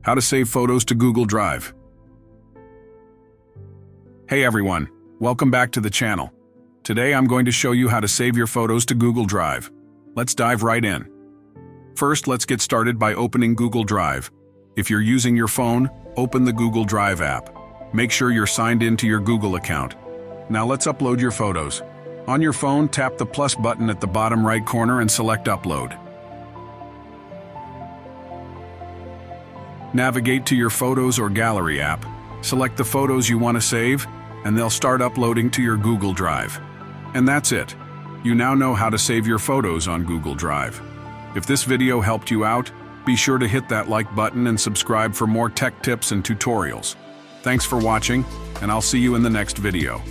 How to save photos to Google Drive. Hey everyone, welcome back to the channel. Today I'm going to show you how to save your photos to Google Drive. Let's dive right in. First, let's get started by opening Google Drive. If you're using your phone, open the Google Drive app. Make sure you're signed into your Google account. Now let's upload your photos. On your phone, tap the plus button at the bottom right corner and select Upload. Navigate to your Photos or Gallery app. Select the photos you want to save, and they'll start uploading to your Google Drive. And that's it. You now know how to save your photos on Google Drive. If this video helped you out, be sure to hit that like button and subscribe for more tech tips and tutorials. Thanks for watching, and I'll see you in the next video.